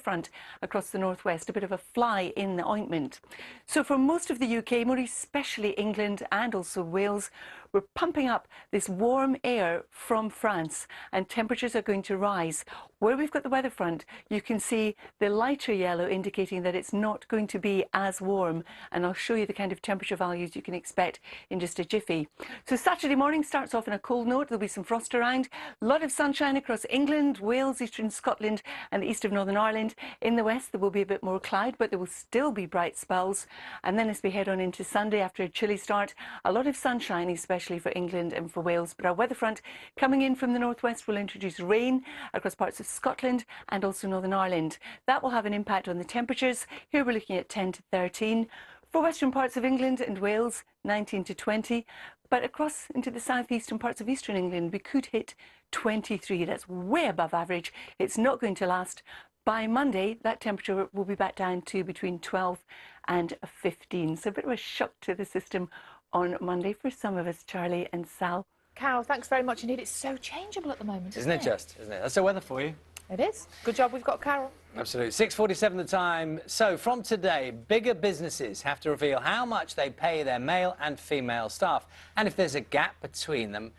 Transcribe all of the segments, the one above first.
front across the northwest, a bit of a fly in the ointment. So for most of the UK, more especially England and also Wales, we're pumping up this warm air from France and temperatures are going to rise. Where we've got the weather front, you can see the lighter yellow indicating that it's not going to be as warm, and I'll show you the kind of temperature values you can expect in just a jiffy. So Saturday morning starts off in a cold note. There'll be some frost around, a lot of sunshine across England, Wales, eastern Scotland and the east of Northern Ireland. In the west there will be a bit more cloud, but there will still be bright spells. And then as we head on into Sunday, after a chilly start, a lot of sunshine, especially for England and for Wales. But our weather front coming in from the northwest will introduce rain across parts of Scotland and also Northern Ireland. That will have an impact on the temperatures. Here we're looking at 10 to 13. For western parts of England and Wales, 19 to 20. But across into the southeastern parts of eastern England, we could hit 23. That's way above average. It's not going to last. By Monday, that temperature will be back down to between 12 and 15. So a bit of a shock to the system on Monday for some of us, Charlie and Sal. Carol, thanks very much indeed. It's so changeable at the moment, isn't it? Isn't it? That's the weather for you. It is. Good job we've got Carol. Absolutely. 6:47 the time. So from today, bigger businesses have to reveal how much they pay their male and female staff. And if there's a gap between them,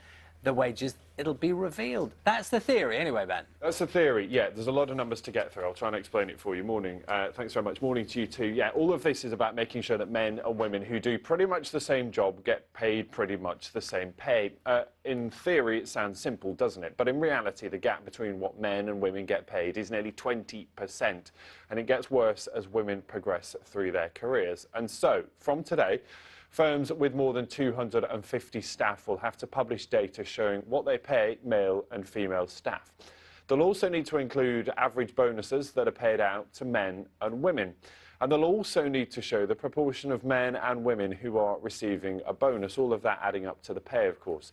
the wages, it'll be revealed. That's the theory anyway, Ben. That's the theory, yeah. There's a lot of numbers to get through. I'll try and explain it for you. Morning. Thanks very much. Morning to you too. Yeah, all of this is about making sure that men and women who do pretty much the same job get paid pretty much the same pay. In theory, it sounds simple, doesn't it? But in reality, the gap between what men and women get paid is nearly 20%. And it gets worse as women progress through their careers. And so, from today, firms with more than 250 staff will have to publish data showing what they pay male and female staff. They'll also need to include average bonuses that are paid out to men and women. And they'll also need to show the proportion of men and women who are receiving a bonus, all of that adding up to the pay, of course.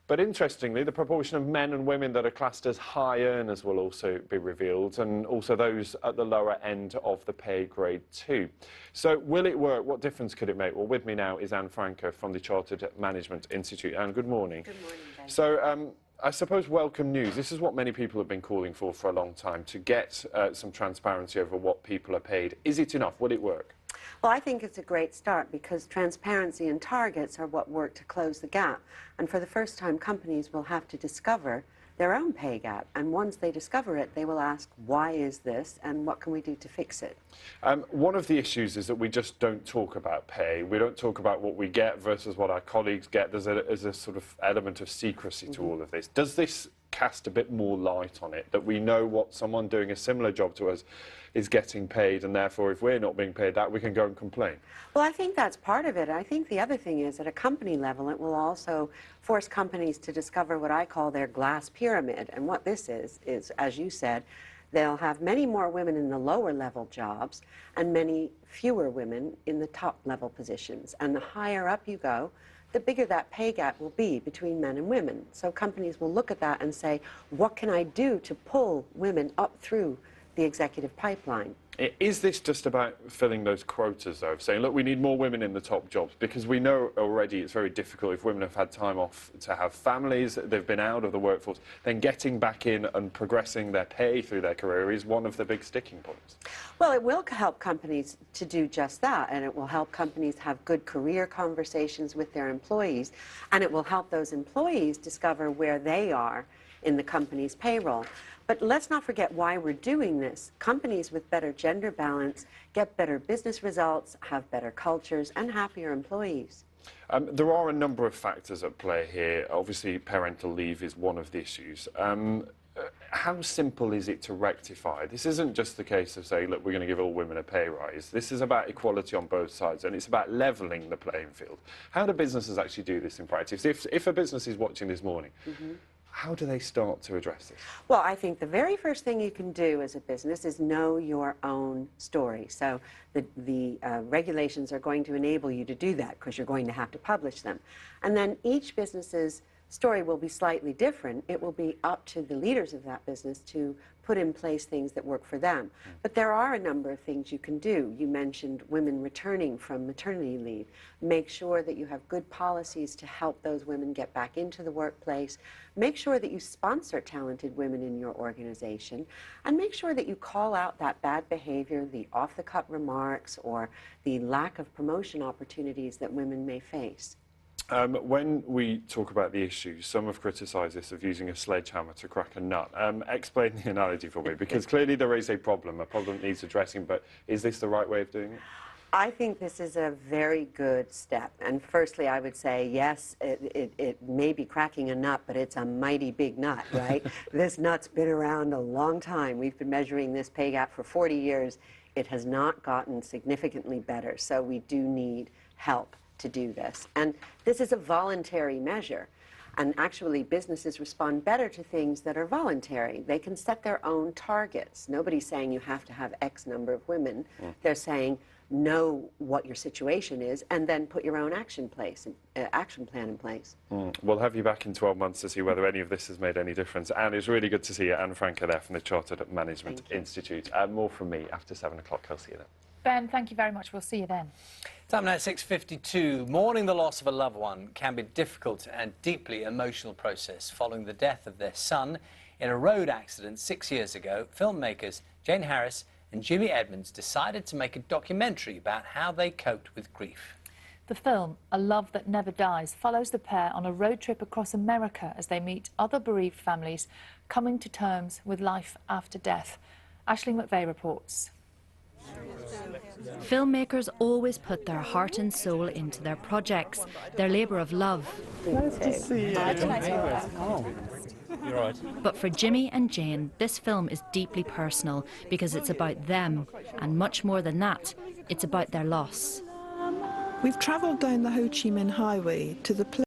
But interestingly, the proportion of men and women that are classed as high earners will also be revealed, and also those at the lower end of the pay grade too. So will it work? What difference could it make? Well, with me now is Francke from the Chartered Management Institute. Anne, good morning. Good morning, Ben. So I suppose welcome news. This is what many people have been calling for a long time, to get some transparency over what people are paid. Is it enough? Will it work? Well, I think it's a great start because transparency and targets are what work to close the gap. And for the first time, companies will have to discover their own pay gap. And once they discover it, they will ask, why is this and what can we do to fix it? One of the issues is that we just don't talk about pay. We don't talk about what we get versus what our colleagues get. There's a sort of element of secrecy to all of this. Does this cast a bit more light on it, that we know what someone doing a similar job to us is getting paid, and therefore if we're not being paid that, we can go and complain? Well, I think that's part of it. I think the other thing is, at a company level, it will also force companies to discover what I call their glass pyramid. And what this is, as you said, they'll have many more women in the lower level jobs and many fewer women in the top level positions. And the higher up you go, the bigger that pay gap will be between men and women. So companies will look at that and say, what can I do to pull women up through the executive pipeline? Is this just about filling those quotas, though, of saying, look, we need more women in the top jobs? Because we know already it's very difficult if women have had time off to have families, they've been out of the workforce, then getting back in and progressing their pay through their career is one of the big sticking points. Well, it will help companies to do just that, and it will help companies have good career conversations with their employees, and it will help those employees discover where they are in the company's payroll. But let's not forget why we're doing this. Companies with better gender balance get better business results, have better cultures, and happier employees. There are a number of factors at play here. Obviously, parental leave is one of the issues. How simple is it to rectify? This isn't just the case of saying, look, we're going to give all women a pay rise. This is about equality on both sides, and it's about levelling the playing field. How do businesses actually do this in practice? If a business is watching this morning, how do they start to address this? Well, I think the very first thing you can do as a business is know your own story. So the regulations are going to enable you to do that because you're going to have to publish them. And then each business's story will be slightly different. It will be up to the leaders of that business to put in place things that work for them. But there are a number of things you can do. You mentioned women returning from maternity leave. Make sure that you have good policies to help those women get back into the workplace. Make sure that you sponsor talented women in your organization, and make sure that you call out that bad behavior, the off-the-cuff remarks, or the lack of promotion opportunities that women may face. When we talk about the issues, some have criticised this of using a sledgehammer to crack a nut. Explain the analogy for me, because clearly there is a problem that needs addressing, but is this the right way of doing it? I think this is a very good step. And firstly, I would say, yes, it may be cracking a nut, but it's a mighty big nut, right? This nut's been around a long time. We've been measuring this pay gap for 40 years. It has not gotten significantly better, so we do need help to do this. And this is a voluntary measure. And actually, businesses respond better to things that are voluntary. They can set their own targets. Nobody's saying you have to have X number of women. They're saying, know what your situation is, and then put your own action plan in place. We'll have you back in 12 months to see whether any of this has made any difference. And it's really good to see you, Anne Francke there from the Chartered Management Institute. More from me after 7 o'clock. I'll see you then. Ben, thank you very much. We'll see you then. Time now at 6:52. Mourning the loss of a loved one can be a difficult and deeply emotional process. Following the death of their son in a road accident 6 years ago, filmmakers Jane Harris and Jimmy Edmonds decided to make a documentary about how they coped with grief. The film, A Love That Never Dies, follows the pair on a road trip across America as they meet other bereaved families coming to terms with life after death. Aisling McVeigh reports. Filmmakers always put their heart and soul into their projects, their labour of love. Nice to see you. Oh, you're right. But for Jimmy and Jane, this film is deeply personal because it's about them, and much more than that, it's about their loss. We've travelled down the Ho Chi Minh Highway to the place